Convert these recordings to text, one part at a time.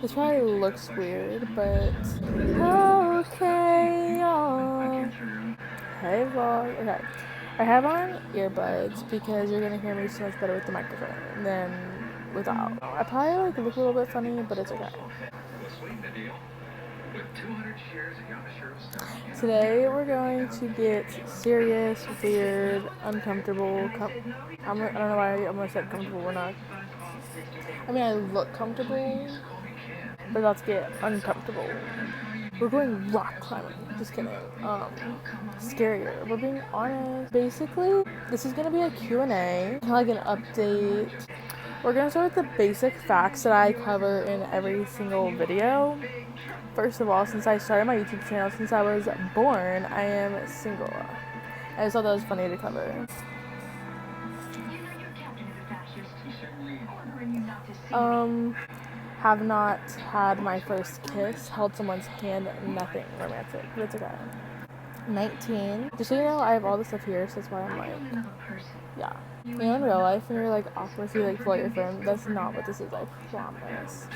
This probably looks weird, but okay, y'all. Hey, vlog. Okay. I have on earbuds because you're gonna hear me so much better with the microphone than without. I probably like look a little bit funny, but it's okay. Today we're going to get serious, weird, uncomfortable. I don't know why I'm gonna say comfortable. We're not. I mean, I look comfortable, but let's get uncomfortable. We're going rock climbing. Just kidding. Scarier. We're being honest. Basically, this is gonna be a Q&A, kind of like an update. We're gonna start with the basic facts that I cover in every single video. First of all, since I started my YouTube channel since I was born, I am single. I just thought that was funny to cover. Have not had my first kiss, held someone's hand, nothing romantic, but it's okay. 19. Just so you know, I have all this stuff here, so that's why I'm like, yeah. You know, in real life, when you're like awkward, you like float your friend, that's not what this is, I promise.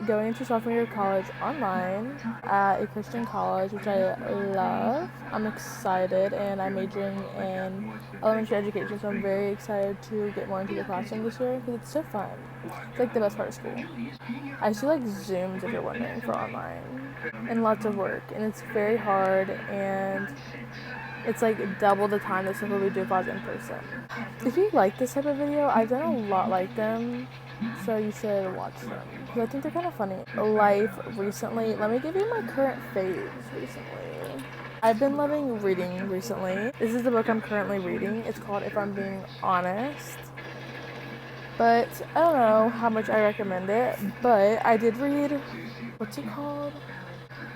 Going into sophomore year of college online at a Christian college, which I love. I'm excited, and I'm majoring in elementary education, so I'm very excited to get more into the classroom this year because it's so fun. It's like the best part of school. I used to like Zooms, if you're wondering, for online, and lots of work, and it's very hard, and it's like double the time that something we do if I was in person. If you like this type of video, I've done a lot like them, so you should watch them because I think they're kind of funny. Life recently, let me give you my current faves recently. I've been loving reading recently. This is the book I'm currently reading. It's called If I'm Being Honest. But I don't know how much I recommend it, but I did read, what's it called?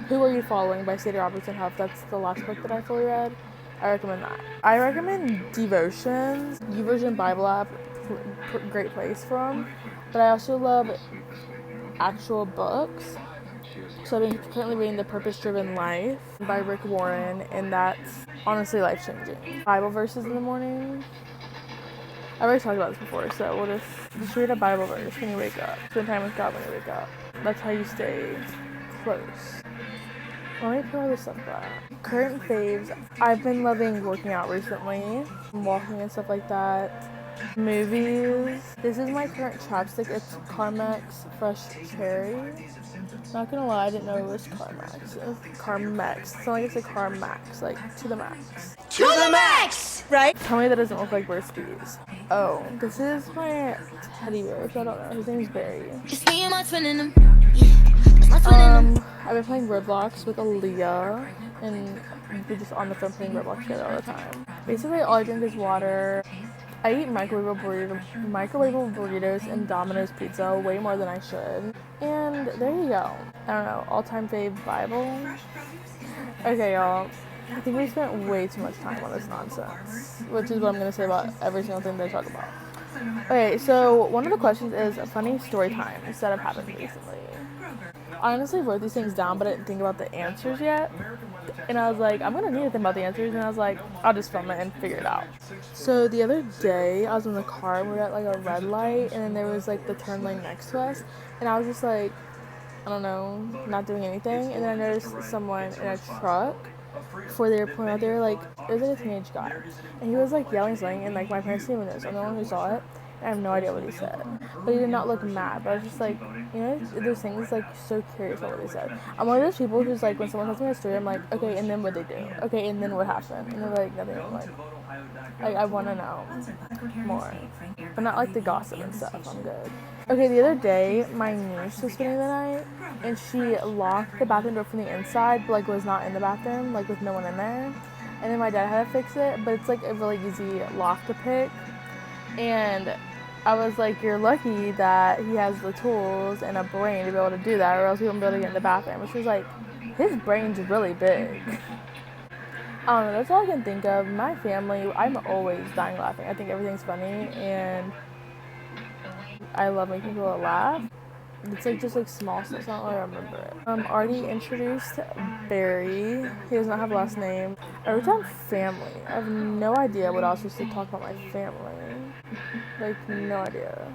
Who Are You Following by Sadie Robertson Huff. That's the last book that I fully read. I recommend that. I recommend Devotions, YouVersion Bible app, great place for them. But I also love actual books. So I've been currently reading The Purpose-Driven Life by Rick Warren, and that's honestly life-changing. Bible verses in the morning. I've already talked about this before, so we'll just read a Bible verse when you wake up. Spend time with God when you wake up. That's how you stay close. Let me put all this stuff back. Current faves. I've been loving working out recently. Walking and stuff like that. Movies. This is my current chapstick. It's Carmex Fresh Cherry. Not gonna lie, I didn't know it was Carmex. It was Carmex. It's not like it's a Carmex, like to the max. To the max! Right? Tell me that doesn't look like Burst Bees. Oh, this is my teddy bear, which I don't know. His name's Barry. I've been playing Roblox with Aaliyah, and we're just on the phone playing Roblox together all the time. Basically, all I drink is water. I eat microwavable burritos and Domino's pizza way more than I should. And there you go. I don't know, all-time fave Bible. Okay, y'all. I think we spent way too much time on this nonsense, which is what I'm going to say about every single thing they talk about. Okay, so one of the questions is funny story times that have happened recently. I honestly wrote these things down, but I didn't think about the answers yet. And I was like, I'm gonna need to think about the answers. And I was like, I'll just film it and figure it out. So the other day, I was in the car, we were at like a red light, and then there was like the turn lane next to us. And I was just like, I don't know, not doing anything. And then I noticed someone in a truck. Before they were pulling out, they were like, it was like a teenage guy. And he was like yelling something, and like my parents didn't even notice. I'm the one who saw it. I have no idea what he said. But he did not look mad. But I was just like, you know, those things, like, so curious about what he said. I'm one of those people who's like, when someone tells me a story, I'm like, okay, and then what they do? Okay, and then what happened? And they're like, nothing. I'm like I want to know more. But not like the gossip and stuff. I'm good. Okay, the other day, my niece was spending the night, and she locked the bathroom door from the inside, but like was not in the bathroom, like with no one in there. And then my dad had to fix it, but it's like a really easy lock to pick. And I was like, you're lucky that he has the tools and a brain to be able to do that, or else he wouldn't be able to get in the bathroom. And she was like, his brain's really big. I don't know, that's all I can think of. My family, I'm always dying laughing. I think everything's funny, and I love making people laugh. It's like just like small stuff, so I don't really remember it. Already introduced Barry. He does not have a last name. I wrote down family. I have no idea what else was to talk about my family. Like, no idea.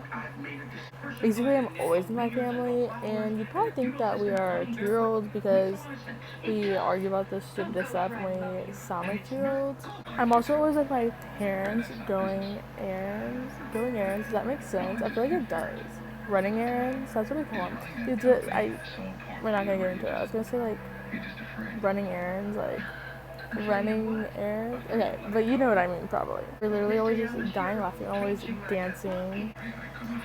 Basically, I'm always with my family, and you probably think that we are 2-year-olds because we argue about the stupidest stuff and we sound like 2-year-olds. I'm also always with my parents going errands. Going errands, does that make sense? I feel like it does. Running errands, that's what we call them. We're not gonna get into it. I was gonna say like running errands, like running errands. Okay, but you know what I mean probably. We're literally always just dying laughing, always dancing.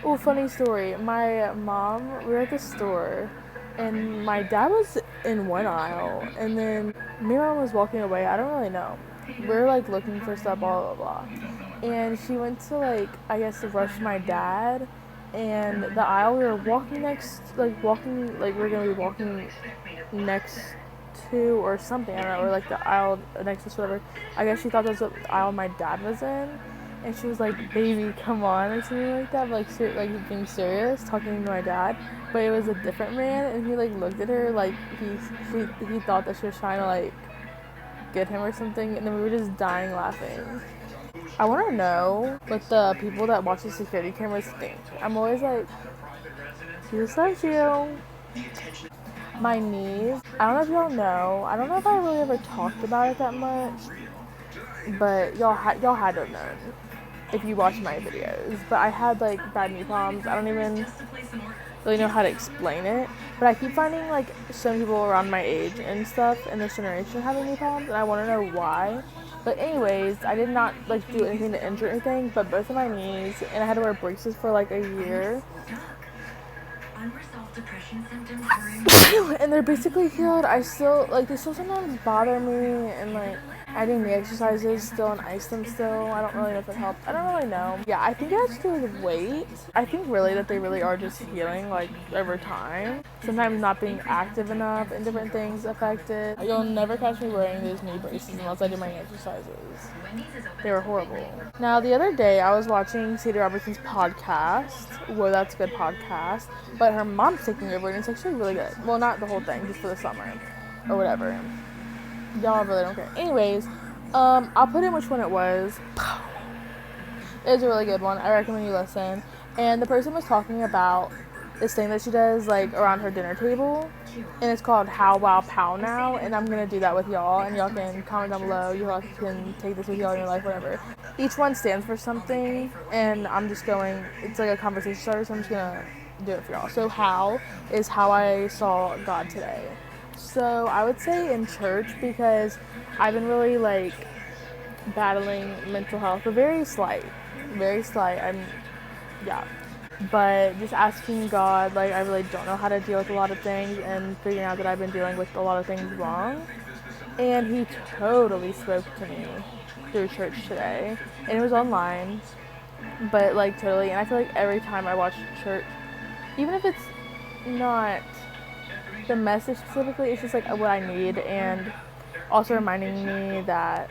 Oh, funny story. My mom, we were at the store, and my dad was in one aisle, and then me and my mom was walking away. I don't really know. We were like looking for stuff, blah blah blah. And she went to like, I guess, to rush my dad, and the aisle we were walking next, like we're gonna be walking next to or something. I don't know, or like the aisle next to us, whatever. I guess she thought that was the aisle my dad was in. And she was like, "Baby, come on," or something like that, like being serious, talking to my dad. But it was a different man, and he like looked at her like he thought that she was trying to like get him or something, and then we were just dying laughing. I want to know what the people that watch the security cameras think. I'm always like, "Jesus loves you." My knees. I don't know if y'all know. I don't know if I really ever talked about it that much, but y'all had to have known if you watch my videos. But I had like bad knee problems. I don't even really know how to explain it. But I keep finding like some people around my age and stuff in this generation having knee problems, and I want to know why. But anyways, I did not like do anything to injure anything, but both of my knees, and I had to wear braces for like a year. And they're basically healed. I still like, they still sometimes bother me, and like I do knee exercises still and ice them still. I don't really know if it helped. I don't really know. Yeah, I think it has to do with weight. I think really that they really are just healing like over time. Sometimes not being active enough and different things affect it. You'll never catch me wearing these knee braces unless I do my knee exercises. They were horrible. Now the other day I was watching Sadie Robertson's podcast. Whoa, that's a good podcast. But her mom's taking over, and it's actually really good. Well, not the whole thing, just for the summer or whatever. Y'all really don't care. Anyways, I'll put in which one it was. It was a really good one. I recommend you listen. And the person was talking about this thing that she does like around her dinner table, and it's called How Wow Pow Now. And I'm gonna do that with y'all, and y'all can comment down below. Y'all can take this with y'all in your life, whatever. Each one stands for something, and I'm just going. It's like a conversation starter, so I'm just gonna do it for y'all. So how is how I saw God today. So I would say in church, because I've been really like battling mental health, but very slight. But just asking God, like I really don't know how to deal with a lot of things, and figuring out that I've been dealing with a lot of things wrong. And he totally spoke to me through church today, and it was online, but like totally. And I feel like every time I watch church, even if it's not the message specifically, it's just like what I need, and also reminding me that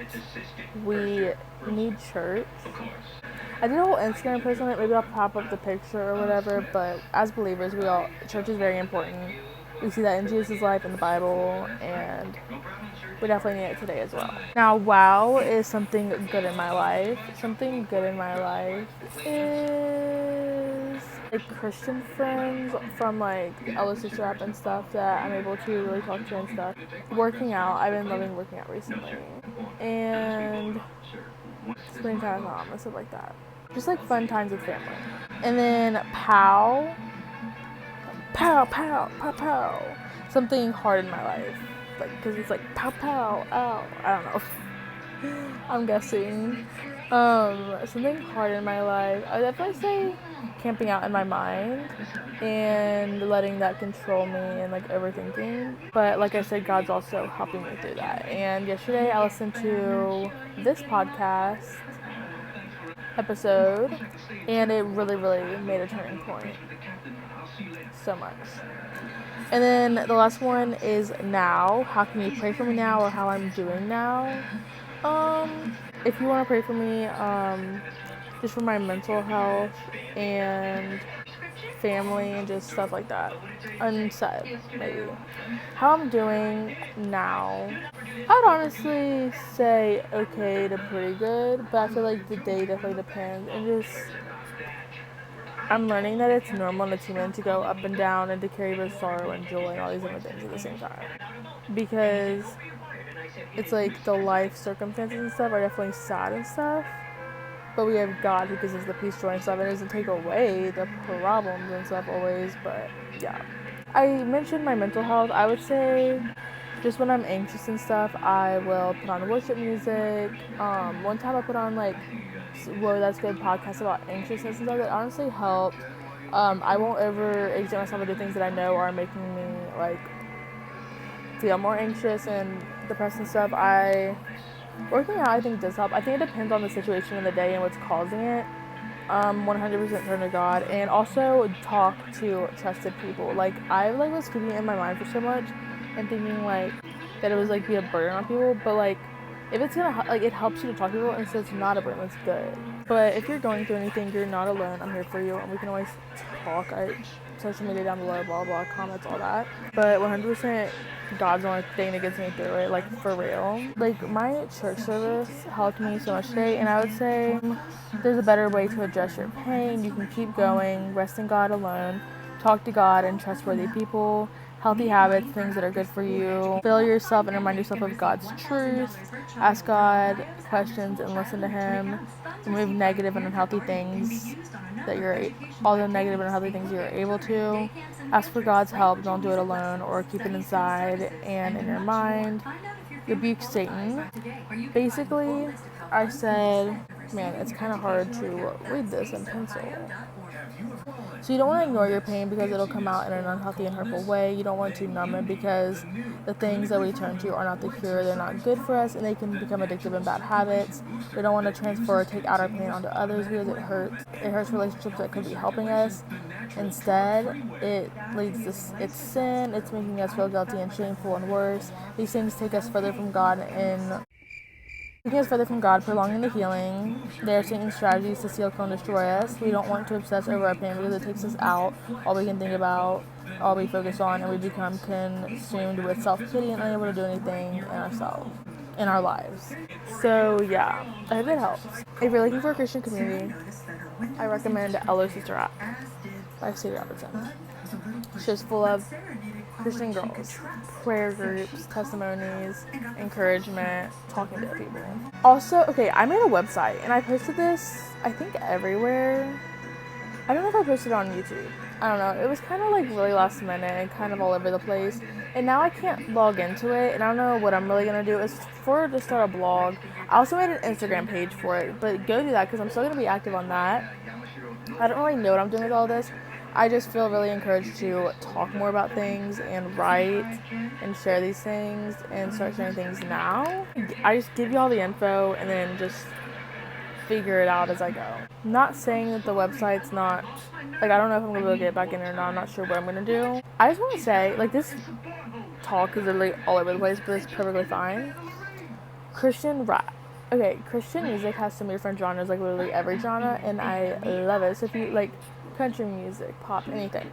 we need church. I did a whole Instagram post on it. Maybe I'll pop up the picture or whatever. But as believers, church is very important. We see that in Jesus' life in the Bible, and we definitely need it today as well. Now, wow is something good in my life. Something good in my life is like Christian friends from like Ellis Rap and stuff that I'm able to really talk to and stuff. Working out. I've been loving working out recently. And spending time with mom and stuff like that. Just like fun times with family. And then pow, pow, pow, pow, pow. Something hard in my life. Like, because it's like pow, pow, ow. I don't know. I'm guessing. Something hard in my life. I would definitely say camping out in my mind and letting that control me and like overthinking. But like I said, God's also helping me through that. And yesterday I listened to this podcast episode, and it really, really made a turning point. So much. And then the last one is now. How can you pray for me now, or how I'm doing now? If you want to pray for me, just for my mental health and family and just stuff like that. Unsaid, maybe. How I'm doing now. I'd honestly say okay to pretty good, but I feel like the day definitely depends. And just, I'm learning that it's normal and it's human to go up and down and to carry both sorrow and joy and all these different things at the same time. Because it's like the life circumstances and stuff are definitely sad and stuff, but we have God who gives us the peace, joy, and stuff. It doesn't take away the problems and stuff always, but yeah. I mentioned my mental health. I would say just when I'm anxious and stuff, I will put on worship music. One time I put on like Whoa That's Good podcast about anxiousness and stuff that honestly helped. I won't ever exert myself to do things that I know are making me like feel more anxious and depressed and stuff. Working out I think does help. I think it depends on the situation of the day and what's causing it. 100% turn to God, and also talk to trusted people. Like I like was keeping it in my mind for so much and thinking like that it was like be a burden on people, but like if it's gonna like it helps you to talk to people and so it's not a burden, that's good. But if you're going through anything, you're not alone. I'm here for you, and we can always talk. Social media down below, blah blah, comments, all that. But 100% God's the only thing that gets me through it, like for real. Like my church service helped me so much today, and I would say there's a better way to address your pain. You can keep going, rest in God alone, talk to God and trustworthy people, healthy habits, things that are good for you. Fill yourself and remind yourself of God's truth. Ask God questions and listen to Him. Remove negative and unhealthy things all the negative and unhealthy things you're able to. Ask for God's help. Don't do it alone or keep it inside and in your mind. Rebuke Satan. Basically, I said, man, it's kind of hard to read this in pencil. So you don't want to ignore your pain because it'll come out in an unhealthy and hurtful way. You don't want to numb it because the things that we turn to are not the cure. They're not good for us and they can become addictive and bad habits. We don't want to transfer or take out our pain onto others because it hurts. It hurts relationships that could be helping us. Instead, it leads to it's sin. It's making us feel guilty and shameful and worse. These things take us further from God prolonging the healing. They are Satan's strategies to steal, kill, and destroy us. We don't want to obsess over our pain because it takes us out, all we can think about, all we focus on, and we become consumed with self-pity and unable to do anything in our lives. So yeah, I hope it helps. If you're looking for a Christian community, I recommend Elder Sister App by Sadie Robertson. It's just full of Christian girls, prayer groups, testimonies, encouragement, talking to people. Also, okay, I made a website and I posted this, I think everywhere. I don't know if I posted it on YouTube. I don't know. It was kind of like really last minute and kind of all over the place. And now I can't log into it and I don't know what I'm really going to do. It's to start a blog. I also made an Instagram page for it, but go do that because I'm still going to be active on that. I don't really know what I'm doing with all this. I just feel really encouraged to talk more about things and write and share these things and start sharing things now. I just give you all the info and then just figure it out as I go. I'm not saying that the website's not, like I don't know if I'm going to be able to get back in or not. I'm not sure what I'm going to do. I just want to say, like this talk is literally all over the place, but it's perfectly fine. Christian rap. Okay, Christian music has so many different genres, like literally every genre, and I love it. So if you like country music, pop, anything.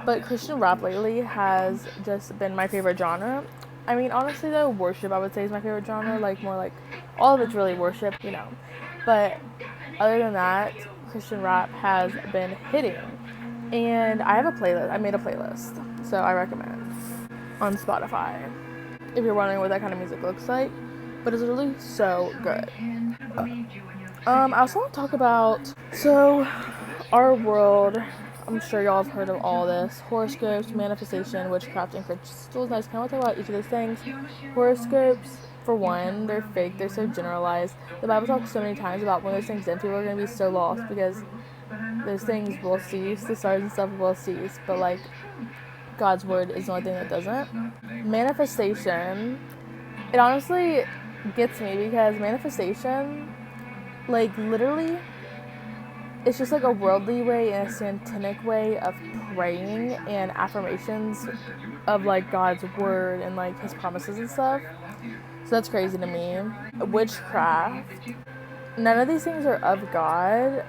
But Christian rap lately has just been my favorite genre. I mean, honestly though, worship I would say is my favorite genre, like more like all of it's really worship, you know. But other than that, Christian rap has been hitting. And I have a playlist. I made a playlist. So I recommend on Spotify if you're wondering what that kind of music looks like. But it's really so good. I also want to talk about our world. I'm sure y'all have heard of all this. Horoscopes, manifestation, witchcraft, and crystals. And I just kind of want to talk about each of those things. Horoscopes, for one, they're fake. They're so generalized. The Bible talks so many times about when those things end, people are going to be so lost because those things will cease. The stars and stuff will cease. But, like, God's word is the only thing that doesn't. Manifestation, it honestly gets me because manifestation, like, literally, it's just like a worldly way and a satanic way of praying and affirmations of like God's word and like his promises and stuff. So that's crazy to me. Witchcraft, none of these things are of God.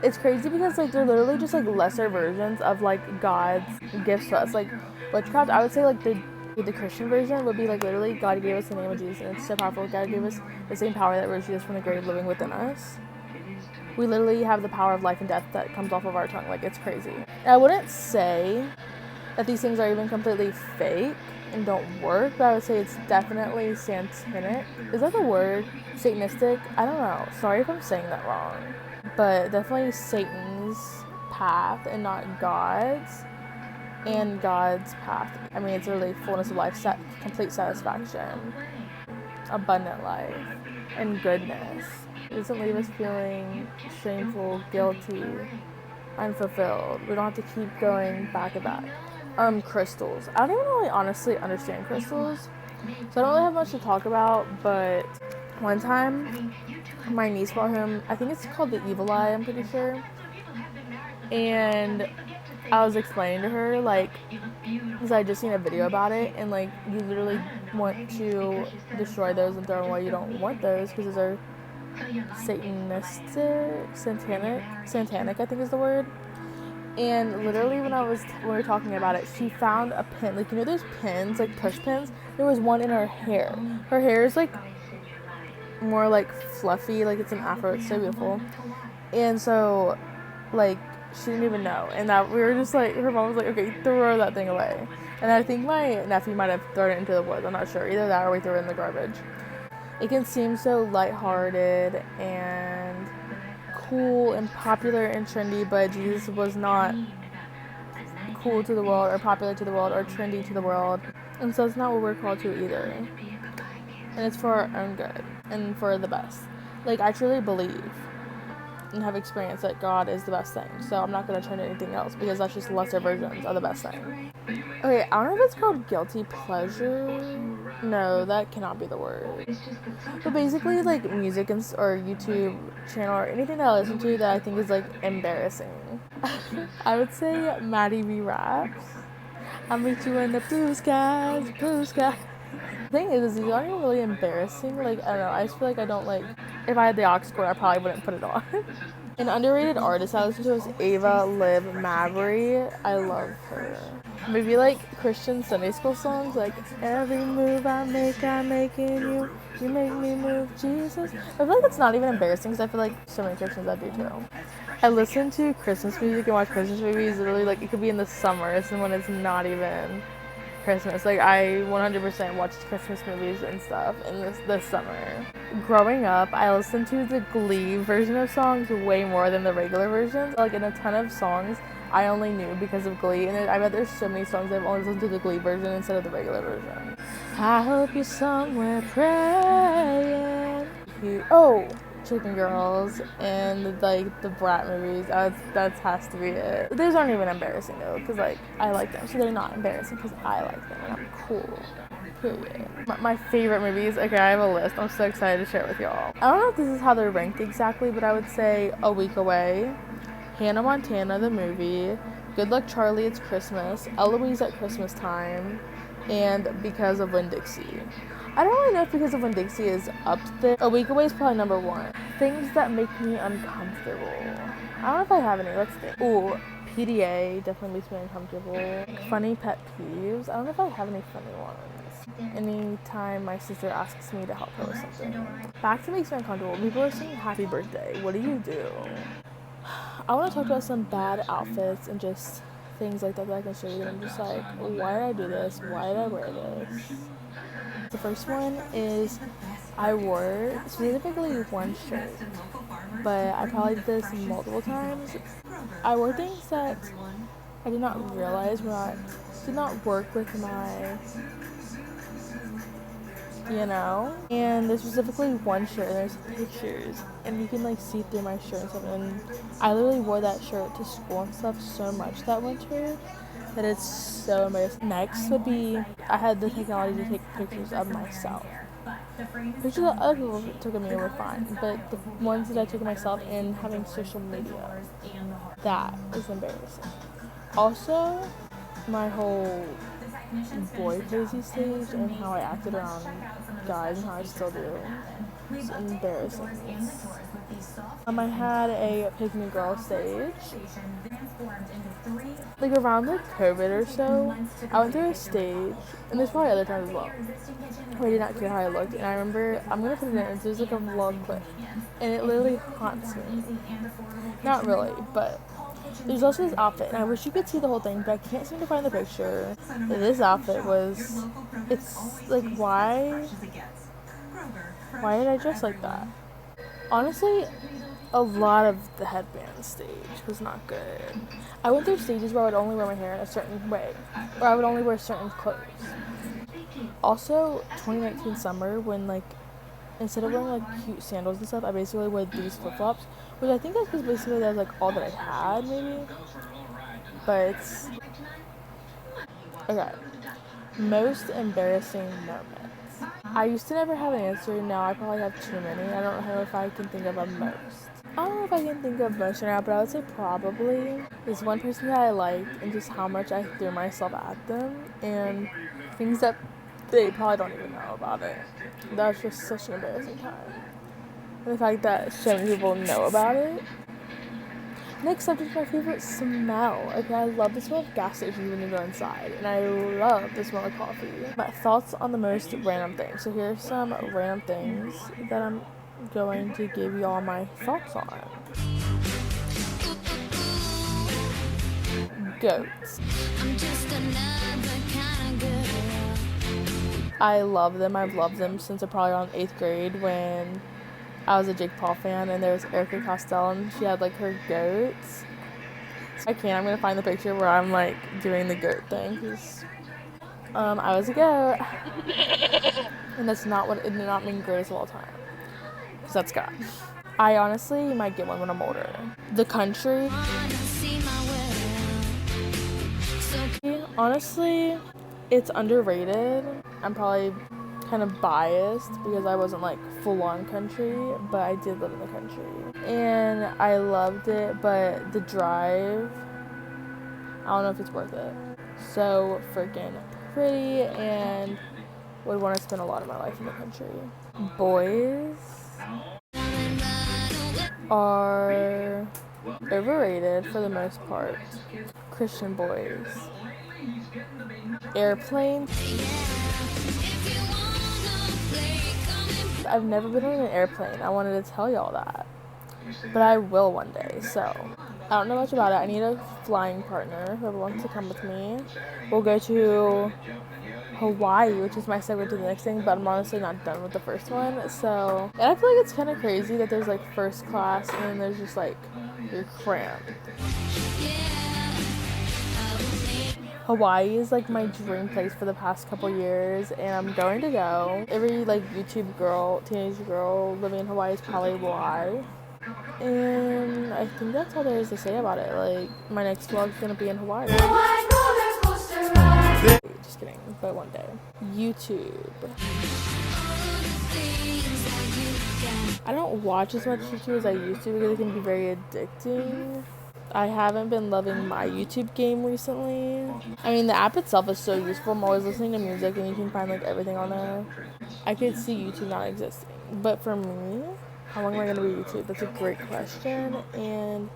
It's crazy because like they're literally just like lesser versions of like God's gifts to us. Like witchcraft, I would say like The Christian version would be like literally God gave us the name of Jesus and it's so powerful. God gave us the same power that rose Jesus from the grave living within us. We literally have the power of life and death that comes off of our tongue. Like, it's crazy. And I wouldn't say that these things are even completely fake and don't work, but I would say it's definitely satanic. Is that the word? Satanistic? I don't know. Sorry if I'm saying that wrong. But definitely Satan's path and not God's. And God's path. I mean, it's really fullness of life, complete satisfaction, abundant life, and goodness. It doesn't leave us feeling shameful, guilty, unfulfilled. We don't have to keep going back and back. Crystals. I don't even really honestly understand crystals, so I don't really have much to talk about, but one time my niece brought home, I think it's called the Evil Eye, I'm pretty sure, and I was explaining to her, like, because I had just seen a video about it, and, like, you literally want to destroy those and throw them away. You don't want those, because those are satanic, I think is the word. And literally when we were talking about it, she found a pin, like, you know those pins, like push pins? There was one in her hair. Her hair is, like, more, like, fluffy, like it's an afro, it's so beautiful. And so, like, she didn't even know, and that we were just like, her mom was like, okay, throw that thing away. And I think my nephew might have thrown it into the woods, I'm not sure, either that or we threw it in the garbage. It can seem so lighthearted and cool and popular and trendy, but Jesus was not cool to the world or popular to the world or trendy to the world, and so it's not what we're called to either. And it's for our own good and for the best. Like, I truly believe and have experienced that God is the best thing, so I'm not going to turn to anything else because that's just lesser versions of the best thing. Okay, I don't know if it's called guilty pleasure. No, that cannot be the word. But basically, like, music or YouTube channel or anything that I listen to that I think is, like, embarrassing. I would say Maddie raps. I'll meet you in the blue skies, blue skies. The thing is these aren't even really embarrassing. Like, I don't know, I just feel like I don't, like, if I had the aux cord, I probably wouldn't put it on. An underrated artist I listen to is Ava Liv Mabry. I love her. Maybe, like, Christian Sunday school songs, like, every move I'm making you, you make me move, Jesus. I feel like it's not even embarrassing because I feel like so many Christians that do too. I listen to Christmas music and watch Christmas movies literally, like, it could be in the summer and when it's not even Christmas. Like, I 100% watched Christmas movies and stuff in this summer. Growing up, I listened to the Glee version of songs way more than the regular versions. Like, in a ton of songs, I only knew because of Glee, and I bet there's so many songs I've only listened to the Glee version instead of the regular version. I hope you're somewhere praying. Oh, Chicken Girls and, like, the Brat movies. That has to be it. Those aren't even embarrassing though, because, like, I like them, so they're not embarrassing because I like them and I'm cool. Period. My favorite movies. Okay, I have a list. I'm so excited to share it with y'all. I don't know if this is how they're ranked exactly, but I would say A Week Away, Hannah Montana the movie, Good Luck Charlie, It's Christmas, Eloise at Christmas Time, and Because of Winn-Dixie. I don't really know if Because of Winn-Dixie is up there. A Week Away is probably number one. Things that make me uncomfortable. I don't know if I have any. Let's think. Ooh, PDA definitely makes me uncomfortable. Funny pet peeves. I don't know if I have any funny ones. Anytime my sister asks me to help her with something. Back to makes me uncomfortable. People are saying happy birthday. What do you do? I want to talk about some bad outfits and just things like that I can show you. And I'm just like, why did I do this? Why did I wear this? The first one is I wore specifically one shirt, but I probably did this multiple times. I wore things that I did not realize did not work with my, and there's specifically one shirt and there's pictures and you can, like, see through my shirt and stuff, and I literally wore that shirt to school and stuff so much that winter that it's so embarrassing. Next would be I had the technology to take pictures of myself. Pictures that other people took of me were fine, but the ones that I took of myself and having social media, that is embarrassing. Also, my whole boy crazy stage and how I acted around guys and how I still do. It's embarrassing. I had a Pick Me Girl stage. Like around like COVID or so, I went through a stage, and there's probably other times as well, where I did not care how I looked. And I remember, I'm gonna put it in, there's like a vlog clip, and it literally haunts me. Not really, but there's also this outfit, and I wish you could see the whole thing, but I can't seem to find the picture. This outfit was, it's like, why did I dress like that? Honestly, a lot of the headband stage was not good. I went through stages where I would only wear my hair in a certain way, or I would only wear certain clothes. Also, 2019 summer, when like, instead of wearing like cute sandals and stuff, I basically wore these flip-flops, which I think that's because basically that was like all that I had, maybe. But it's okay. Most embarrassing moments. I used to never have an answer. Now I probably have too many. I don't know if I can think of a most. I don't know if I can think of most right now, but I would say probably is one person that I liked and just how much I threw myself at them and things that they probably don't even know about it. That was just such an embarrassing time. And the fact that so many people know about it. Next up is my favorite smell. Okay, I love the smell of gas stations when you go inside, and I love the smell of coffee. My thoughts on the most random things. So here are some random things that I'm going to give you all my thoughts on. Goats. I love them. I've loved them since I probably on 8th grade when I was a Jake Paul fan, and there was Erica Costello, and she had like her goats. I'm gonna find the picture where I'm like doing the goat thing, because I was a goat, and that's not what, it did not mean greatest of all time, because that's God. I honestly might get one when I'm older. The country, honestly, it's underrated. I'm probably kind of biased because I wasn't like full on country, but I did live in the country and I loved it, but the drive, I don't know if it's worth it. So freaking pretty, and would want to spend a lot of my life in the country. Boys are overrated for the most part. Christian boys. Airplanes. I've never been on an airplane. I wanted to tell y'all that, but I will one day. So I don't know much about it. I need a flying partner. Whoever wants to come with me. We'll go to Hawaii, which is my segue to the next thing, but I'm honestly not done with the first one. So, and I feel like it's kind of crazy that there's like first class and then there's just like you're cramped. Hawaii is like my dream place for the past couple years, and I'm going to go. Every like YouTube girl, teenage girl living in Hawaii is probably why. And I think that's all there is to say about it. Like, my next vlog is gonna be in Hawaii. Just kidding, but one day. YouTube. I don't watch as much YouTube as I used to because it can be very addicting. I haven't been loving my YouTube game recently. I mean, the app itself is so useful. I'm always listening to music and you can find like everything on there. I could see YouTube not existing. But for me, how long am I going to be YouTube? That's a great question. And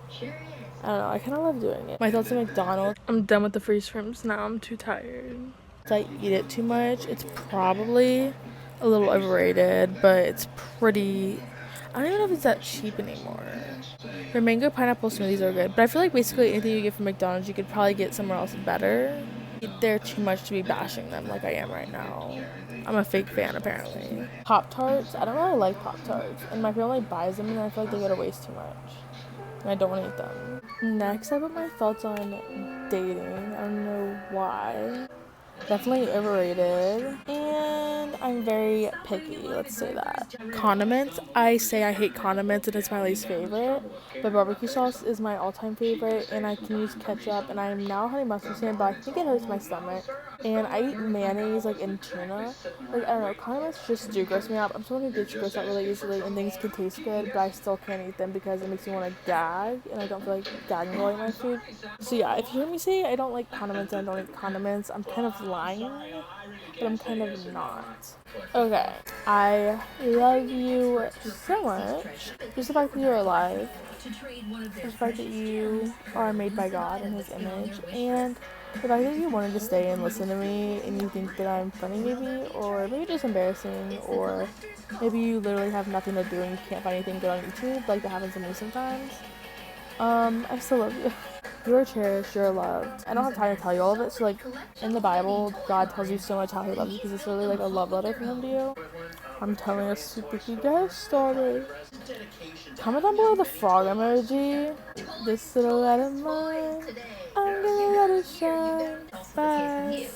I don't know, I kind of love doing it. My thoughts on McDonald's. I'm done with the freeze frames now. I'm too tired. If I eat it too much, it's probably a little overrated, but it's pretty... I don't even know if it's that cheap anymore. Their mango pineapple smoothies are good, but I feel like basically anything you get from McDonald's, you could probably get somewhere else better. They're too much to be bashing them like I am right now. I'm a fake fan, apparently. Pop-Tarts. I don't really like Pop-Tarts, and my family buys them, and I feel like they go to waste too much. And I don't want to eat them. Next, I put my thoughts on dating. I don't know why. Definitely overrated, and I'm very picky, let's say that. Condiments, I say I hate condiments and it's my least favorite, but barbecue sauce is my all-time favorite, and I can use ketchup, and I'm now honey mustard stand, but I think it hurts my stomach, and I eat mayonnaise like in tuna. Like, I don't know, condiments just do gross me out. I'm someone who gets grossed out really easily, and things can taste good, but I still can't eat them because it makes me want to gag, and I don't feel like gagging while eating my food. So yeah, if you hear me say I don't like condiments and I don't eat condiments, I'm kind of lying, but I'm kind of not. Okay, I love you so much. Just the fact that you're alive, just the fact that you are made by God in His image, and the fact that you wanted to stay and listen to me, and you think that I'm funny maybe, or maybe just embarrassing, or maybe you literally have nothing to do and you can't find anything good on YouTube, like that happens to me sometimes. I still love you. You are cherished, you're loved. I don't have time to tell you all of it, so like, in the Bible, God tells you so much how He loves you, because it's really like a love letter from Him to you. I'm telling a super cute guest story. Comment down below the frog emoji. This little light of mine, I'm gonna let it shine. Bye.